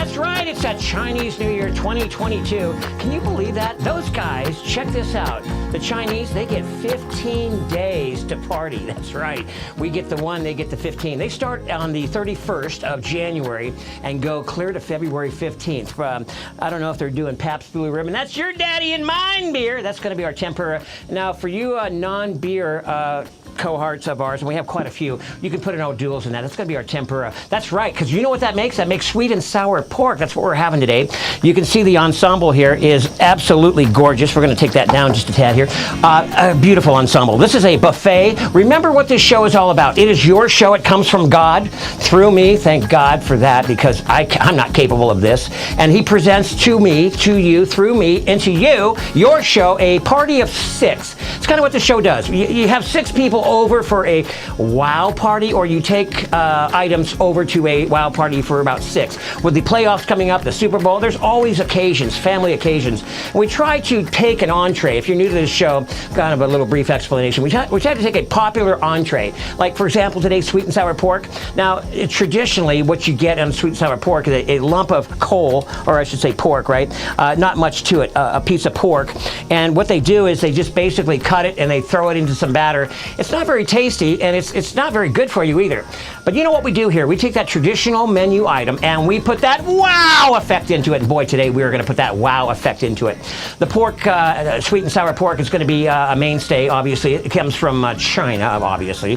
That's right, it's that Chinese New Year 2022. Can you believe that? Those guys, check this out. The Chinese, they get 15 days to party. That's right. We get the 1, they get the 15. They start on the 31st of January and go clear to February 15th. I don't know if they're doing Pabst Blue Ribbon. That's your daddy and mine beer. That's going to be our tempura. Now, for you non-beer cohorts of ours, and we have quite a few, you can put in O'Doul's in that. That's going to be our tempura. That's right, because you know what that makes? That makes sweet and sour pork. That's what we're having today. You can see the ensemble here is absolutely gorgeous. We're going to take that down just a tad here. A beautiful ensemble. This is a buffet. Remember what this show is all about. It is your show. It comes from God through me. Thank God for that, because I'm not capable of this. And he presents to me, to you, through me, into you, your show, a party of 6. It's kind of what the show does. You have 6 people over for a wow party, or you take items over to a wow party for about 6. With the playoffs coming up, the Super Bowl, there's always occasions, family occasions. And we try to take an entree. If you're new to this show, kind of a little brief explanation. We try to take a popular entree. Like, for example, today's sweet and sour pork. Now, traditionally, what you get on sweet and sour pork is a lump of coal, or I should say pork, right? Not much to it, a piece of pork. And what they do is they just basically cut it and they throw it into some batter. It's not very tasty, and it's not very good for you either. But you know what we do here? We take that traditional menu item and we put that wow effect into it. And boy, today we are going to put that wow effect into it. The pork, sweet and sour pork, is going to be a mainstay, obviously. It comes from China, obviously,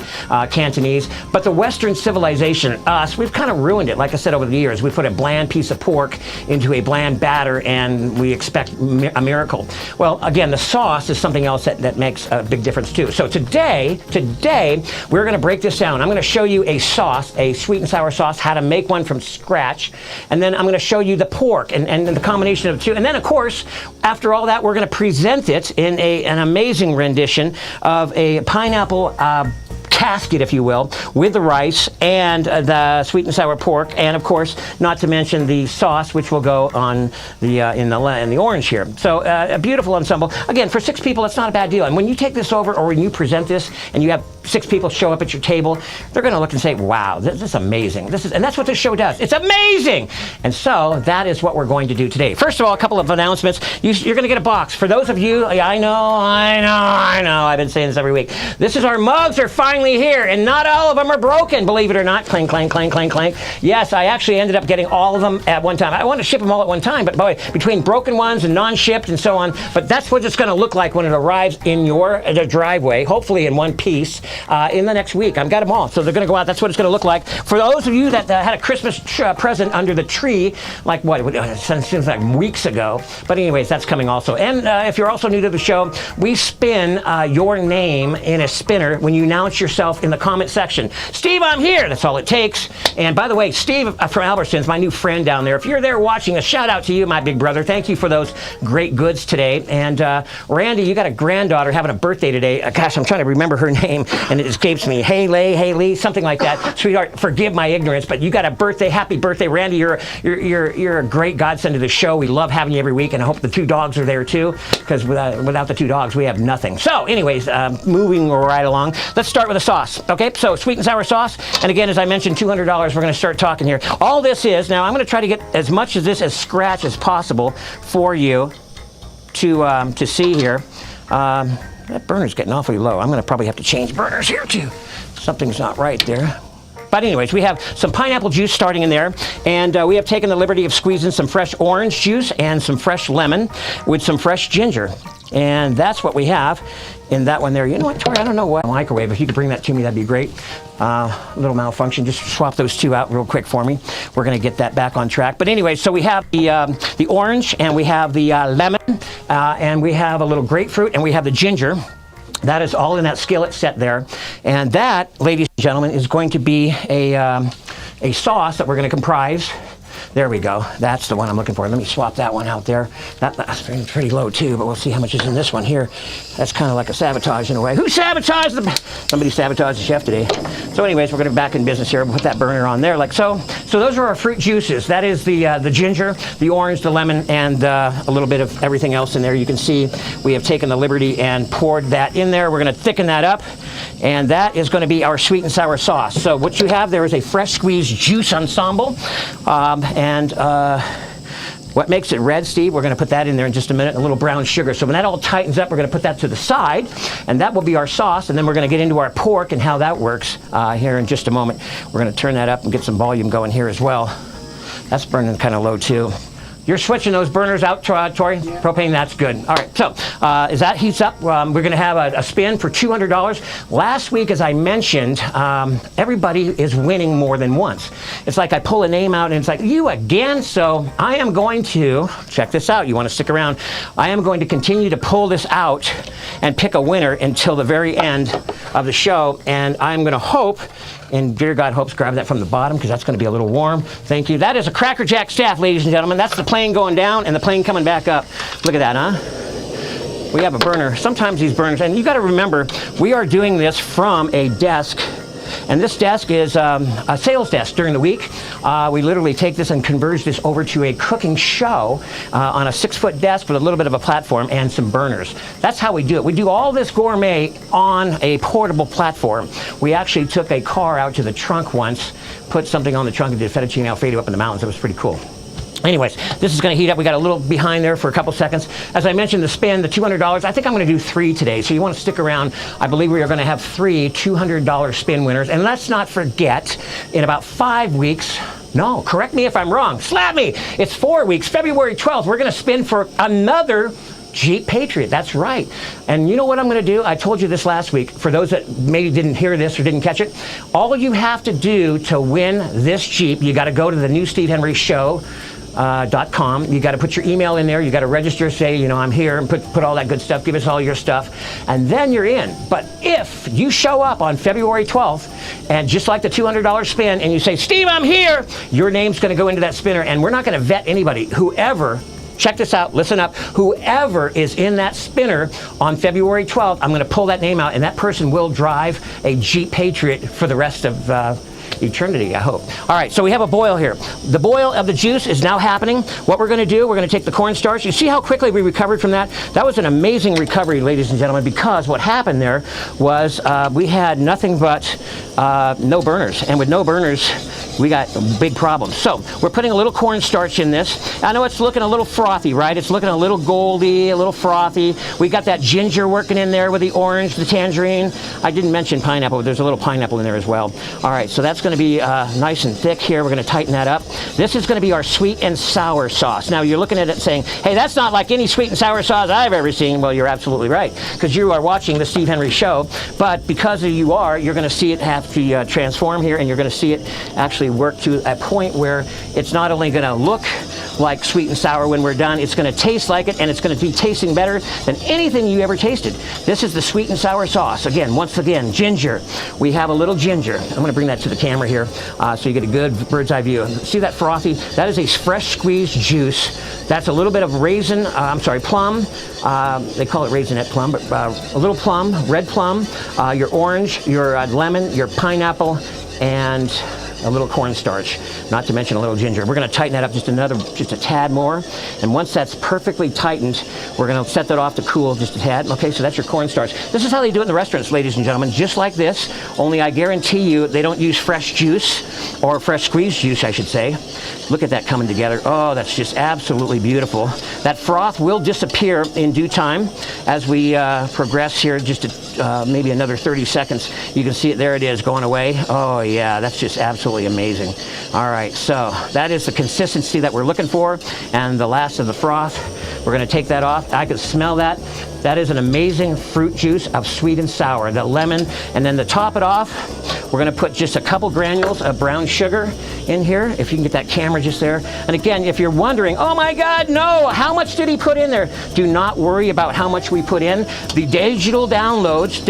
Cantonese. But the Western civilization, us, we've kind of ruined it. Like I said, over the years, we put a bland piece of pork into a bland batter and we expect a miracle. Well, again, the sauce is something else that makes a big difference too. So today, we're going to break this down. I'm going to show you a sauce, a sweet and sour sauce, how to make one from scratch. And then I'm going to show you the pork and the combination of the two. And then, of course, after all that, we're going to present it in an amazing rendition of a pineapple casket, if you will, with the rice and the sweet and sour pork, and of course, not to mention the sauce, which will go on the in the orange here. So a beautiful ensemble. Again, for 6 people, it's not a bad deal. And when you take this over, or when you present this, and you have 6 people show up at your table, they're going to look and say, "Wow, this is amazing." And that's what this show does. It's amazing. And so that is what we're going to do today. First of all, a couple of announcements. You're going to get a box. For those of you, I know. I've been saying this every week. This is our mugs are finally here, and not all of them are broken, believe it or not. Clang, clang, clang, clang, clang. Yes, I actually ended up getting all of them at one time. I wanted to ship them all at one time, but boy, between broken ones and non-shipped and so on, but that's what it's going to look like when it arrives in your driveway, hopefully in one piece, in the next week. I've got them all, so they're going to go out. That's what it's going to look like. For those of you that had a Christmas present under the tree, like what, it seems like weeks ago, but anyways, that's coming also. And if you're also new to the show, we spin your name in a spinner when you announce yourself in the comment section. Steve, I'm here. That's all it takes. And by the way, Steve from Albertsons, my new friend down there, if you're there watching, a shout out to you, my big brother. Thank you for those great goods today. And Randy, you got a granddaughter having a birthday today. Gosh, I'm trying to remember her name and it escapes me. Haley, something like that. Sweetheart, forgive my ignorance, but you got a birthday. Happy birthday, Randy. You're a great godsend to the show. We love having you every week, and I hope the 2 dogs are there too, because without the 2 dogs, we have nothing. So anyways, moving right along, let's start with the sauce. Okay, so sweet and sour sauce, and again, as I mentioned, $200. We're going to start talking here. All this is, now I'm going to try to get as much of this as scratch as possible for you to see here. That burner's getting awfully low. I'm going to probably have to change burners here too. Something's not right there. But anyways, we have some pineapple juice starting in there, and we have taken the liberty of squeezing some fresh orange juice and some fresh lemon with some fresh ginger. And that's what we have in that one there. You know what, Tori, I don't know what microwave. If you could bring that to me, that'd be great. Little malfunction. Just swap those 2 out real quick for me. We're going to get that back on track. But anyway, so we have the orange, and we have the lemon, and we have a little grapefruit, and we have the ginger. That is all in that skillet set there. And that, ladies and gentlemen, is going to be a sauce that we're going to comprise. There we go. That's the one I'm looking for. Let me swap that one out there. That's pretty low too, but we'll see how much is in this one here. That's kind of like a sabotage in a way. Who sabotaged Somebody sabotaged the chef today. So anyways, we're going to be back in business here. We'll put that burner on there like so. So those are our fruit juices. That is the ginger, the orange, the lemon, and a little bit of everything else in there. You can see we have taken the liberty and poured that in there. We're going to thicken that up, and that is going to be our sweet and sour sauce. So what you have there is a fresh squeezed juice ensemble, what makes it red, Steve, we're going to put that in there in just a minute, a little brown sugar. So when that all tightens up, we're going to put that to the side, and that will be our sauce, and then we're going to get into our pork and how that works here in just a moment. We're going to turn that up and get some volume going here as well. That's burning kind of low, too. You're switching those burners out, Tori? Yeah. Propane, that's good. All right, so as that heats up, we're going to have a spin for $200. Last week, as I mentioned, everybody is winning more than once. It's like I pull a name out, and it's like, you again? So I am going to, check this out, you want to stick around, I am going to continue to pull this out and pick a winner until the very end of the show, and I'm going to hope, and dear God hopes, grab that from the bottom because that's going to be a little warm. Thank you. That is a Cracker Jack staff, ladies and gentlemen. That's the plane going down and the plane coming back up. Look at that, huh? We have a burner. Sometimes these burners, and you got to remember, we are doing this from a desk, and this desk is a sales desk during the week. We literally take this and converge this over to a cooking show on a 6-foot desk with a little bit of a platform and some burners. That's how we do it. We do all this gourmet on a portable platform. We actually took a car out to the trunk once, put something on the trunk, and did fettuccine Alfredo up in the mountains. It was pretty cool. Anyways, this is going to heat up. We got a little behind there for a couple seconds. As I mentioned, the spin, the $200, I think I'm going to do 3 today. So you want to stick around. I believe we are going to have 3 $200 spin winners. And let's not forget, in about 5 weeks, no, correct me if I'm wrong, slap me, it's 4 weeks, February 12th, we're going to spin for another Jeep Patriot. That's right. And you know what I'm going to do? I told you this last week. For those that maybe didn't hear this or didn't catch it, all you have to do to win this Jeep, you got to go to the new Steve Henry Show. .com. You got to put your email in there. You got to register, say, you know, I'm here, and put all that good stuff. Give us all your stuff, and then you're in. But if you show up on February 12th, and just like the $200 spin, and you say, Steve, I'm here, your name's going to go into that spinner, and we're not going to vet anybody. Whoever, check this out, listen up, whoever is in that spinner on February 12th, I'm going to pull that name out, and that person will drive a Jeep Patriot for the rest of eternity, I hope. All right, so we have a boil here. The boil of the juice is now happening. What we're going to do, we're going to take the cornstarch. You see how quickly we recovered from that? That was an amazing recovery, ladies and gentlemen, because what happened there was we had nothing but no burners. And with no burners, we got big problems. So we're putting a little cornstarch in this. I know it's looking a little frothy, right? It's looking a little goldy, a little frothy. We got that ginger working in there with the orange, the tangerine. I didn't mention pineapple, but there's a little pineapple in there as well. All right, so that's going to be nice and thick here. We're going to tighten that up. This is going to be our sweet and sour sauce. Now you're looking at it saying, hey, that's not like any sweet and sour sauce I've ever seen. Well, you're absolutely right, because you are watching the Steve Henry Show. But because you are, you're going to see it have to transform here, and you're going to see it actually work to a point where it's not only going to look like sweet and sour when we're done, it's going to taste like it, and it's going to be tasting better than anything you ever tasted. This is the sweet and sour sauce. Again, once again, ginger. We have a little ginger. I'm going to bring that to the camera here so you get a good bird's eye view. See that frothy? That is a fresh squeezed juice. That's a little bit of raisin, plum. They call it raisinette plum, but a little plum, red plum, your orange, your lemon, your pineapple, and a little cornstarch, not to mention a little ginger. We're going to tighten that up just a tad more. And once that's perfectly tightened, we're going to set that off to cool just a tad. Okay, so that's your cornstarch. This is how they do it in the restaurants, ladies and gentlemen, just like this, only I guarantee you they don't use fresh juice, or fresh squeezed juice, I should say. Look at that coming together. Oh, that's just absolutely beautiful. That froth will disappear in due time as we progress here just maybe another 30 seconds. You can see it, there it is, going away. Oh yeah, that's just absolutely amazing. All right, so that is the consistency that we're looking for, and the last of the froth. We're going to take that off. I can smell that. That is an amazing fruit juice of sweet and sour, the lemon. And then to top it off, we're going to put just a couple granules of brown sugar in here, if you can get that camera just there. And again, if you're wondering, oh my God, no, how much did he put in there? Do not worry about how much we put in. The digital downloads,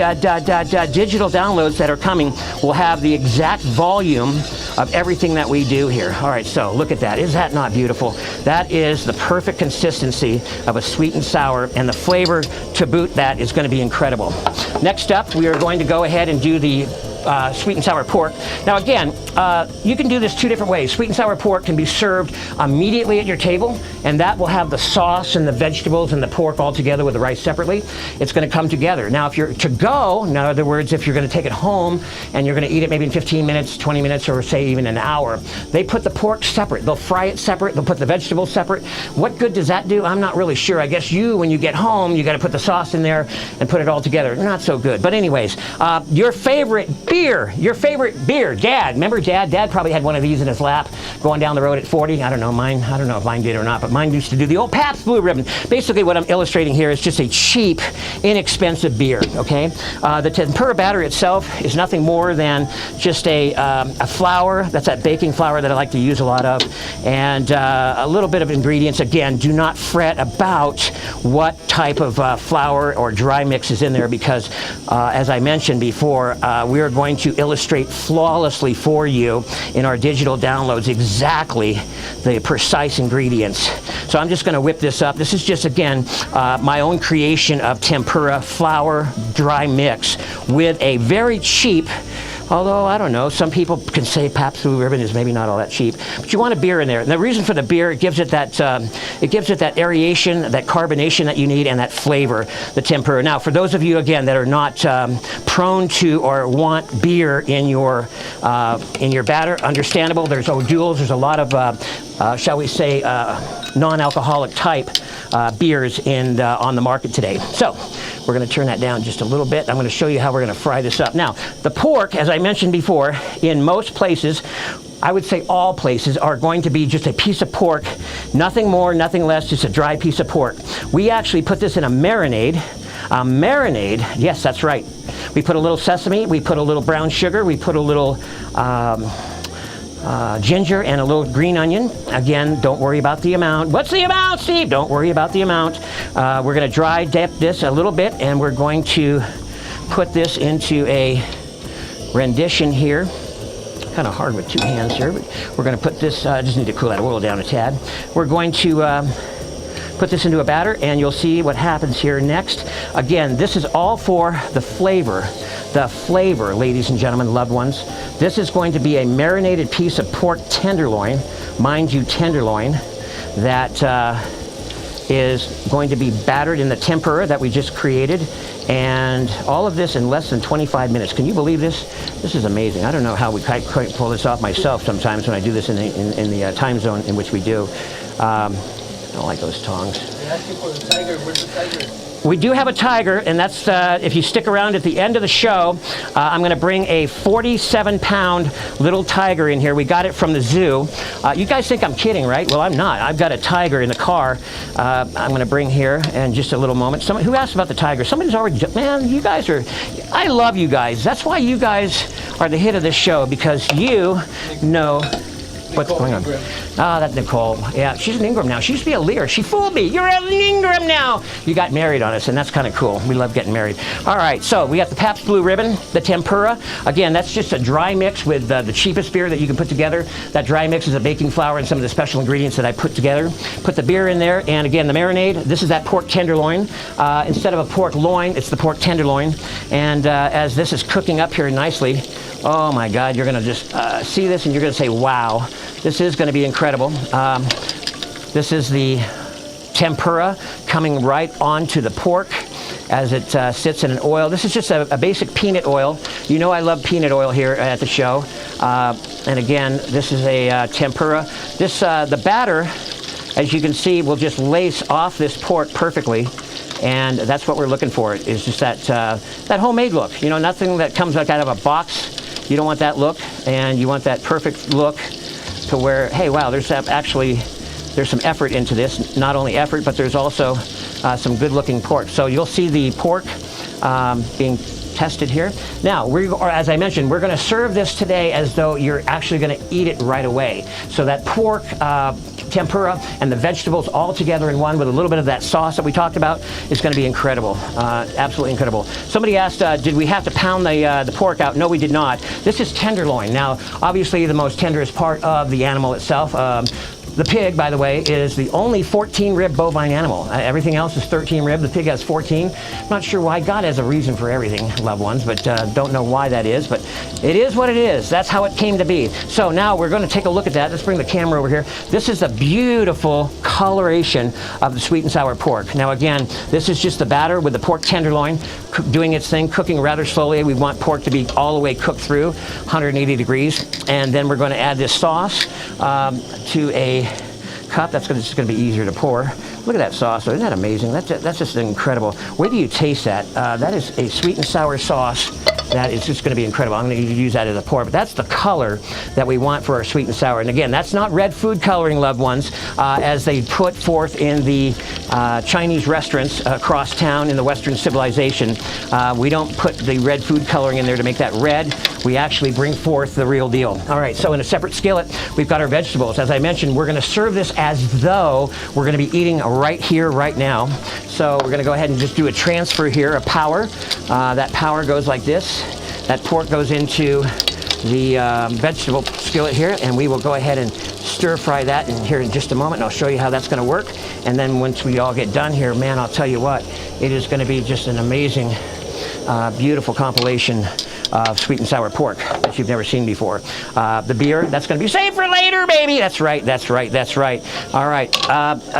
digital downloads that are coming will have the exact volume of everything that we do here. All right, so look at that. Is that not beautiful? That is the perfect consistency of a sweet and sour, and the flavor to boot that is going to be incredible. Next up, we are going to go ahead and do the sweet and sour pork. Now again, you can do this two different ways. Sweet and sour pork can be served immediately at your table, and that will have the sauce and the vegetables and the pork all together with the rice separately. It's going to come together. Now if you're to go, in other words, if you're going to take it home and you're going to eat it maybe in 15 minutes, 20 minutes, or say even an hour, they put the pork separate. They'll fry it separate. They'll put the vegetables separate. What good does that do? I'm not really sure. I guess when you get home, you got to put the sauce in there and put it all together. Not so good. But anyways, your favorite beer, Dad. Remember Dad? Dad probably had one of these in his lap going down the road at 40. I don't know if mine did or not, but mine used to do the old Pabst Blue Ribbon. Basically what I'm illustrating here is just a cheap, inexpensive beer, okay? The tempura batter itself is nothing more than just a flour. That's that baking flour that I like to use a lot of, and a little bit of ingredients. Again, do not fret about what type of flour or dry mix is in there, because as I mentioned before, we are going to illustrate flawlessly for you in our digital downloads exactly the precise ingredients. So I'm just going to whip this up. This is just, again, my own creation of tempura flour dry mix with a very cheap, although, I don't know, some people can say Pabst Blue Ribbon is maybe not all that cheap, but you want a beer in there. And the reason for the beer, it gives it that aeration, that carbonation that you need, and that flavor, the tempura. Now, for those of you, again, that are not prone to or want beer in your batter, understandable. There's O'Doul's. There's a lot of, shall we say, non-alcoholic type beers on the market today. So we're going to turn that down just a little bit. I'm going to show you how we're going to fry this up. Now, the pork, as I mentioned before, in most places, I would say all places, are going to be just a piece of pork, nothing more, nothing less, just a dry piece of pork. We actually put this in a marinade. Yes, that's right. We put a little sesame, we put a little brown sugar, we put a little ginger and a little green onion. Again, don't worry about the amount. What's the amount, Steve? Don't worry about the amount. We're going to dry dip this a little bit, and we're going to put this into a rendition here. Kind of hard with two hands here, but we're going to put this, just need to cool that oil down a tad. We're going to put this into a batter, and you'll see what happens here next. Again, this is all for the flavor, ladies and gentlemen, loved ones. This is going to be a marinated piece of pork tenderloin, mind you, tenderloin, that is going to be battered in the tempura that we just created, and all of this in less than 25 minutes. Can you believe this? This is amazing. I don't know how we quite pull this off myself sometimes when I do this in the time zone in which we do. I don't like those tongs. They asked you for the tiger. Where's the tiger? We do have a tiger, and that's, if you stick around at the end of the show, I'm going to bring a 47-pound little tiger in here. We got it from the zoo. You guys think I'm kidding, right? Well, I'm not. I've got a tiger in the car I'm going to bring here in just a little moment. Someone who asked about the tiger? Somebody's already, man, you guys are, I love you guys. That's why you guys are the hit of this show, because you know what's going on. Ah, that's Nicole. Yeah, she's an Ingram now. She used to be a Lear. She fooled me. You're an Ingram now. You got married on us, and that's kind of cool. We love getting married. All right, so we got the Pabst Blue Ribbon, the tempura. Again, that's just a dry mix with the cheapest beer that you can put together. That dry mix is a baking flour and some of the special ingredients that I put together. Put the beer in there, and again, the marinade. This is that pork tenderloin. Instead of a pork loin, it's the pork tenderloin. And as this is cooking up here nicely, oh my God, you're going to just see this, and you're going to say, wow, this is going to be incredible. This is the tempura coming right onto the pork as it sits in an oil. This is just a basic peanut oil. You know I love peanut oil here at the show. And again, this is a tempura. This the batter, as you can see, will just lace off this pork perfectly. And that's what we're looking for, is just that homemade look. You know, nothing that comes like out of a box. You don't want that look, and you want that perfect look to where, hey, wow, there's some effort into this. Not only effort, but there's also some good-looking pork. So you'll see the pork being tested here. Now, as I mentioned, we're going to serve this today as though you're actually going to eat it right away. So that pork tempura and the vegetables all together in one with a little bit of that sauce that we talked about is going to be incredible. Absolutely incredible. Somebody asked, did we have to pound the pork out? No, we did not. This is tenderloin. Now, obviously, the most tenderest part of the animal itself. The pig, by the way, is the only 14-rib bovine animal. Everything else is 13 rib. The pig has 14. Not sure why. God has a reason for everything, loved ones, but don't know why that is. But it is what it is. That's how it came to be. So now we're going to take a look at that. Let's bring the camera over here. This is a beautiful coloration of the sweet and sour pork. Now again, this is just the batter with the pork tenderloin doing its thing, cooking rather slowly. We want pork to be all the way cooked through, 180 degrees. And then we're going to add this sauce to a cup. That's just going to be easier to pour. Look at that sauce. Isn't that amazing? That's just incredible. Wait till you taste that. That is a sweet and sour sauce. That is just going to be incredible. I'm going to use that as a pour, but that's the color that we want for our sweet and sour. And again, that's not red food coloring, loved ones, as they put forth in the Chinese restaurants across town in the Western civilization. We don't put the red food coloring in there to make that red. We actually bring forth the real deal. All right, so in a separate skillet, we've got our vegetables. As I mentioned, we're going to serve this as though we're going to be eating right here, right now. So we're going to go ahead and just do a transfer here, a power. That power goes like this. That pork goes into the vegetable skillet here, and we will go ahead and stir fry that in here in just a moment, and I'll show you how that's going to work. And then once we all get done here, man, I'll tell you what, it is going to be just an amazing, beautiful compilation of sweet and sour pork that you've never seen before. The beer, that's going to be saved for later, baby. That's right, that's right, that's right. All right,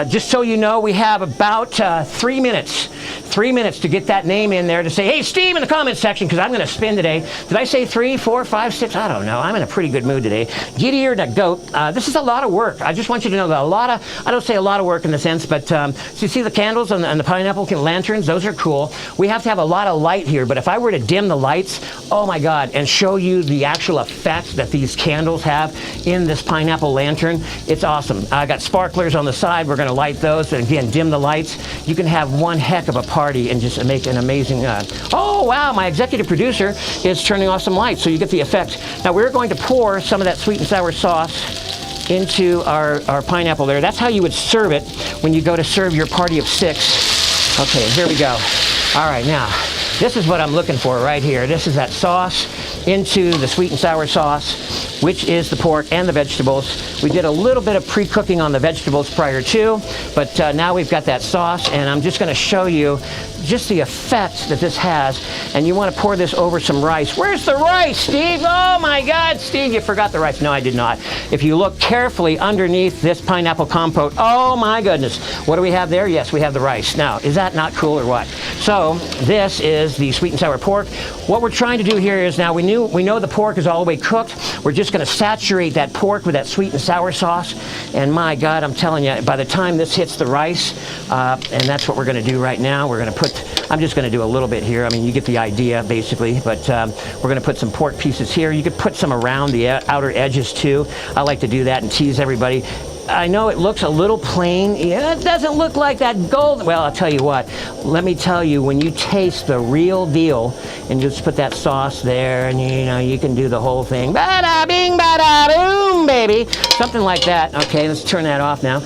just so you know, we have about 3 minutes. 3 minutes to get that name in there to say, hey, Steve, in the comments section, because I'm going to spin today. Did I say 3, 4, 5, 6? I don't know. I'm in a pretty good mood today. Giddy-eared a goat. This is a lot of work. I just want you to know that I don't say a lot of work in the sense, but so you see the candles and the pineapple lanterns? Those are cool. We have to have a lot of light here, but if I were to dim the lights, oh my God, and show you the actual effect that these candles have in this pineapple lantern, it's awesome. I got sparklers on the side. We're going to light those, and again, dim the lights. You can have one heck of a party and just make an amazing, oh wow, my executive producer is turning off some lights, so you get the effect. Now we're going to pour some of that sweet and sour sauce into our pineapple there. That's how you would serve it when you go to serve your party of 6. Okay, here we go. All right, now, this is what I'm looking for right here. This is that sauce into the sweet and sour sauce, which is the pork and the vegetables. We did a little bit of pre-cooking on the vegetables prior to, but now we've got that sauce, and I'm just going to show you just the effect that this has. And you want to pour this over some rice. Where's the rice, Steve? Oh my God, Steve, you forgot the rice. No, I did not. If you look carefully underneath this pineapple compote, oh my goodness, what do we have there? Yes, we have the rice. Now, is that not cool or what? So this is the sweet and sour pork. What we're trying to do here is, now we know the pork is all the way cooked. We're just going to saturate that pork with that sweet and sour sauce. And my God, I'm telling you, by the time this hits the rice, and that's what we're going to do right now, we're going to put, I'm just going to do a little bit here. I mean, you get the idea basically, but we're going to put some pork pieces here. You could put some around the outer edges too. I like to do that and tease everybody. I know it looks a little plain. Yeah, it doesn't look like that gold. Well, I'll tell you what. Let me tell you, when you taste the real deal, and just put that sauce there, and you know, you can do the whole thing. Bada bing, bada boom, baby. Something like that. Okay, let's turn that off now.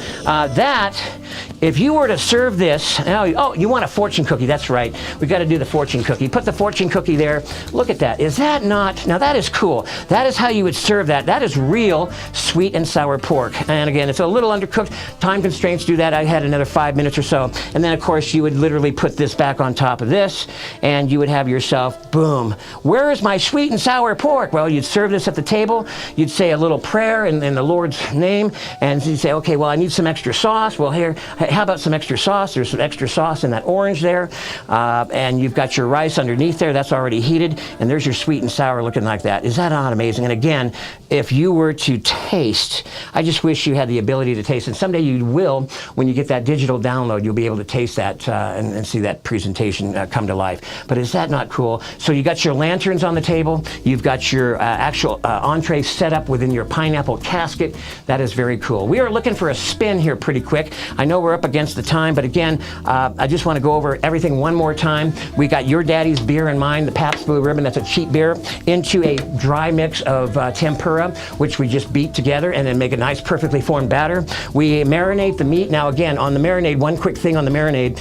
If you were to serve this, oh, you want a fortune cookie. That's right. We've got to do the fortune cookie. Put the fortune cookie there. Look at that. Is that not? Now that is cool. That is how you would serve that. That is real sweet and sour pork. And again, it's a little undercooked. Time constraints do that. I had another 5 minutes or so. And then, of course, you would literally put this back on top of this, and you would have yourself, boom. Where is my sweet and sour pork? Well, you'd serve this at the table. You'd say a little prayer in the Lord's name, and you'd say, okay, well, I need some extra sauce. Well, here, how about some extra sauce? There's some extra sauce in that orange there. And you've got your rice underneath there. That's already heated. And there's your sweet and sour looking like that. Is that not amazing? And again, if you were to taste, I just wish you had the ability to taste. And someday you will, when you get that digital download, you'll be able to taste that and see that presentation come to life. But is that not cool? So you got your lanterns on the table. You've got your actual entree set up within your pineapple casket. That is very cool. We are looking for a spin here pretty quick. I know know we're up against the time, but again, I just want to go over everything one more time. We got Your Daddy's beer in mind, the Pabst Blue Ribbon, that's a cheap beer, into a dry mix of tempura, which we just beat together and then make a nice perfectly formed batter. We marinate the meat. Now again, on the marinade, one quick thing on the marinade,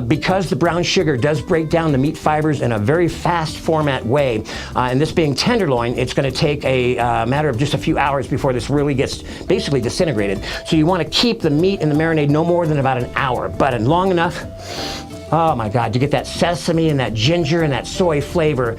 because the brown sugar does break down the meat fibers in a very fast format way, and this being tenderloin, it's going to take a matter of just a few hours before this really gets basically disintegrated. So you want to keep the meat in the marinade no more than about an hour, but long enough, oh my God, to get that sesame and that ginger and that soy flavor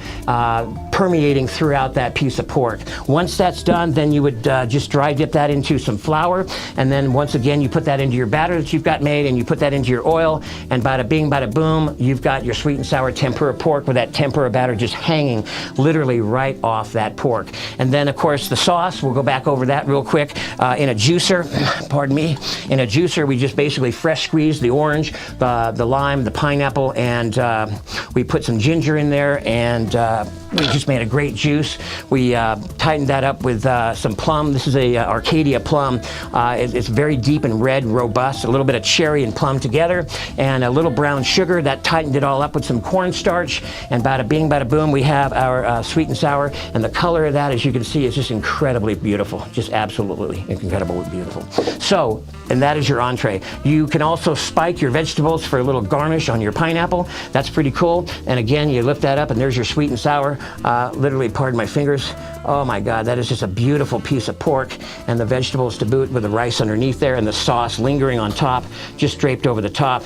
permeating throughout that piece of pork. Once that's done, then you would just dry dip that into some flour, and then once again you put that into your batter that you've got made, and you put that into your oil, and bada bing, bada boom, you've got your sweet and sour tempura pork with that tempura batter just hanging literally right off that pork. And then of course the sauce, we'll go back over that real quick. In a juicer, pardon me, in a juicer we just basically fresh squeeze the orange, the lime, the pineapple, and we put some ginger in there, and we just made a great juice. We tightened that up with some plum. This is a Arcadia plum. It's very deep and red, robust. A little bit of cherry and plum together, and a little brown sugar. That tightened it all up with some cornstarch, and bada bing, bada boom, we have our sweet and sour. And the color of that, as you can see, is just incredibly beautiful. Just absolutely incredibly beautiful. So, and that is your entree. You can also spike your vegetables for a little garnish on your pineapple. That's pretty cool. And again, you lift that up, and there's your sweet and sour. Literally, pardon my fingers. Oh my God, that is just a beautiful piece of pork, and the vegetables to boot with the rice underneath there, and the sauce lingering on top, just draped over the top.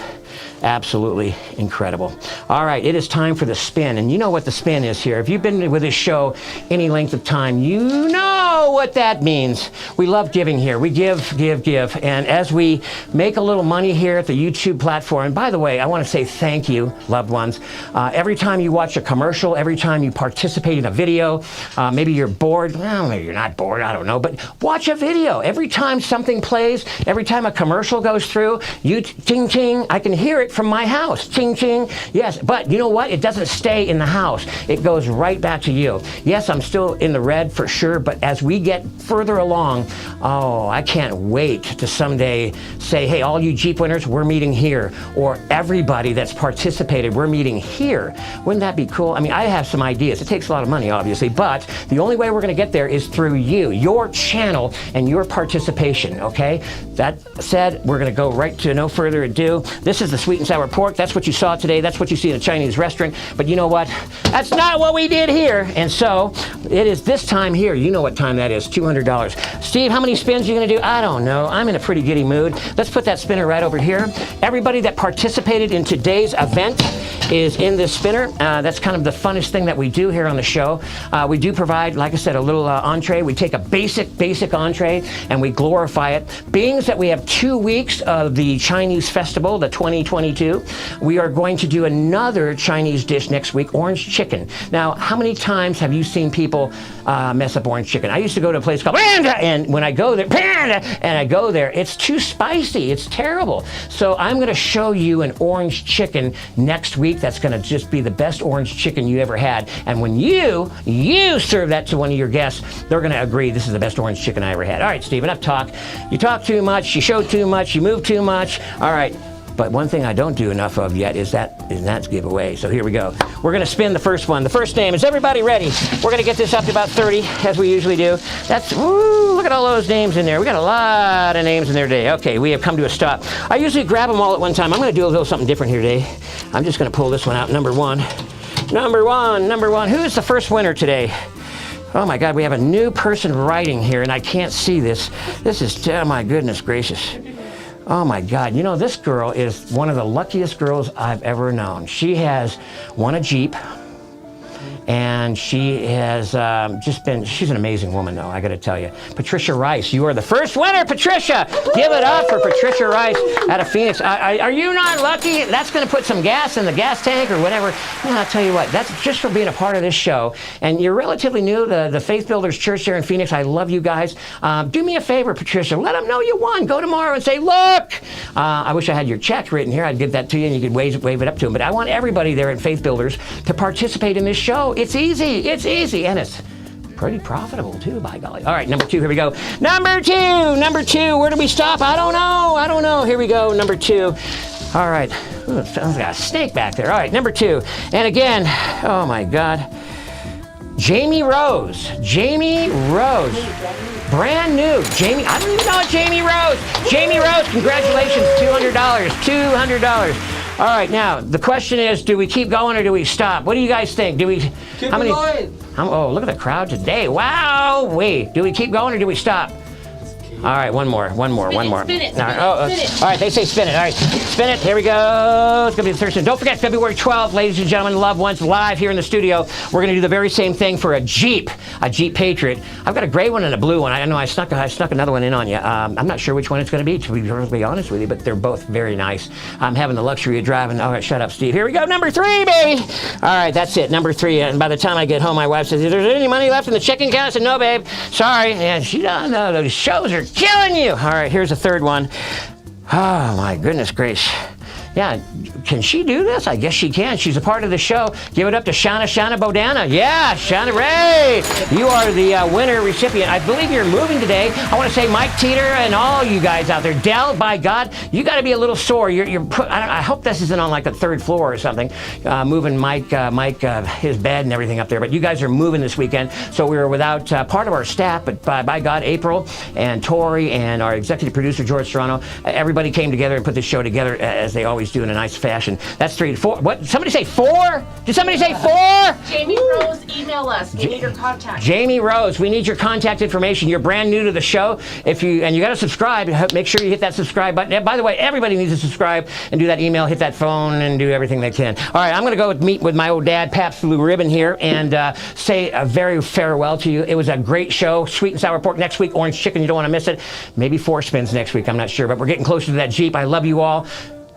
Absolutely incredible. All right, it is time for the spin, and you know what the spin is here. If you've been with this show any length of time, you know what that means. We love giving here. We give, and as we make a little money here at the YouTube platform, and by the way, I want to say thank you, loved ones. Every time you watch a commercial, every time you participate in a video, maybe you're bored. Well, maybe you're not bored, I don't know, but watch a video. Every time something plays, every time a commercial goes through, you ting ting, I can hear it from my house. Ching ching. Yes, but you know what? It doesn't stay in the house. It goes right back to you. Yes, I'm still in the red for sure, but as we get further along, oh, I can't wait to someday say, hey, all you Jeep winners, we're meeting here. Or everybody that's participated, we're meeting here. Wouldn't that be cool? I mean, I have some ideas. It takes a lot of money, obviously, but the only way we're going to get there is through you, your channel, and your participation, okay? That said, we're going to go right to no further ado. This is the sweet and sour pork. That's what you saw today. That's what you see in a Chinese restaurant. But you know what? That's not what we did here. And so it is this time here. You know what time that is. $200. Steve, how many spins are you going to do? I don't know. I'm in a pretty giddy mood. Let's put that spinner right over here. Everybody that participated in today's event is in this spinner. That's kind of the funnest thing that we do here on the show. We do provide, like I said, a little entree. We take a basic entree and we glorify it. Being that we have 2 weeks of the Chinese festival, the 2022, we are going to do another Chinese dish next week, orange chicken. Now, how many times have you seen people mess up orange chicken? I used to go to a place called Panda, and when I go there, Panda, and I go there, it's too spicy. It's terrible. So I'm going to show you an orange chicken next week. That's going to just be the best orange chicken you ever had. And when you serve that to one of your guests, they're going to agree this is the best orange chicken I ever had. All right, Steve, enough talk. You talk too much. You show too much. You move too much. All right. But one thing I don't do enough of yet is that giveaway. So here we go. We're going to spin the first one. The first name. Is everybody ready? We're going to get this up to about 30, as we usually do. That's, woo, look at all those names in there. We got a lot of names in there today. Okay, we have come to a stop. I usually grab them all at one time. I'm going to do a little something different here today. I'm just going to pull this one out. Number one. Who is the first winner today? Oh my God, we have a new person writing here, and I can't see this. This is, oh my goodness gracious. Oh my God, you know, this girl is one of the luckiest girls I've ever known. She has won a Jeep, and she has she's an amazing woman though, I gotta tell you. Patricia Rice, you are the first winner, Patricia! Give it up for Patricia Rice out of Phoenix. Are you not lucky? That's gonna put some gas in the gas tank or whatever. I'll tell you what, that's just for being a part of this show. And you're relatively new, the Faith Builders Church there in Phoenix. I love you guys. Do me a favor, Patricia, let them know you won. Go tomorrow and say, look! I wish I had your check written here. I'd give that to you and you could wave it up to them. But I want everybody there at Faith Builders to participate in this show. It's easy, and it's Pretty profitable too, by golly. All right, number 2, here we go. Number two, where do we stop? I don't know. Here we go, number 2. All right, ooh, sounds like a snake back there. All right, number 2. And again, oh my God. Jamie Rose. Brand new. Jamie, I don't even know Jamie Rose. Jamie Rose, congratulations, $200. All right, now, the question is, do we keep going or do we stop? What do you guys think? Keep going. Oh, look at the crowd today. Wow. Wait, do we keep going or do we stop? All right, one more. Spin it. All right, they say spin it. All right, spin it. Here we go. It's going to be the Thursday. Don't forget, February 12th, ladies and gentlemen, loved ones, live here in the studio. We're going to do the very same thing for a Jeep Patriot. I've got a gray one and a blue one. I know I snuck another one in on you. I'm not sure which one it's going to be perfectly honest with you, but they're both very nice. I'm having the luxury of driving. All right, shut up, Steve. Here we go, number 3, baby. All right, that's it, number 3. And by the time I get home, my wife says, "Is there any money left in the checking account?" I said, "No, babe. Sorry." And she doesn't know. Those shows are killing you. All right, here's a third one. Oh, my goodness gracious. Yeah, can she do this? I guess she can. She's a part of the show. Give it up to Shauna Bodana. Yeah, Shauna Ray. You are the winner recipient. I believe you're moving today. I want to say Mike Teeter and all you guys out there. Dell, by God, you got to be a little sore. I hope this isn't on like the 3rd floor or something. Moving Mike, his bed and everything up there. But you guys are moving this weekend, so we were without part of our staff. But by God, April and Tori and our executive producer George Serrano, everybody came together and put this show together as they always do in a nice fashion. That's 3 to 4. What? Somebody say 4? Did somebody say 4? Jamie Rose, email us. We need your contact. Jamie Rose, we need your contact information. You're brand new to the show. You got to subscribe. Make sure you hit that subscribe button. And by the way, everybody needs to subscribe and do that email, hit that phone, and do everything they can. All right, I'm going to go meet with my old dad, Pabst Blue Ribbon here, and say a very farewell to you. It was a great show. Sweet and sour pork next week. Orange chicken. You don't want to miss it. Maybe 4 spins next week. I'm not sure, but we're getting closer to that Jeep. I love you all.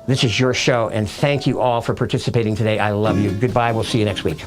This is your show, and thank you all for participating today. I love you. Goodbye. We'll see you next week.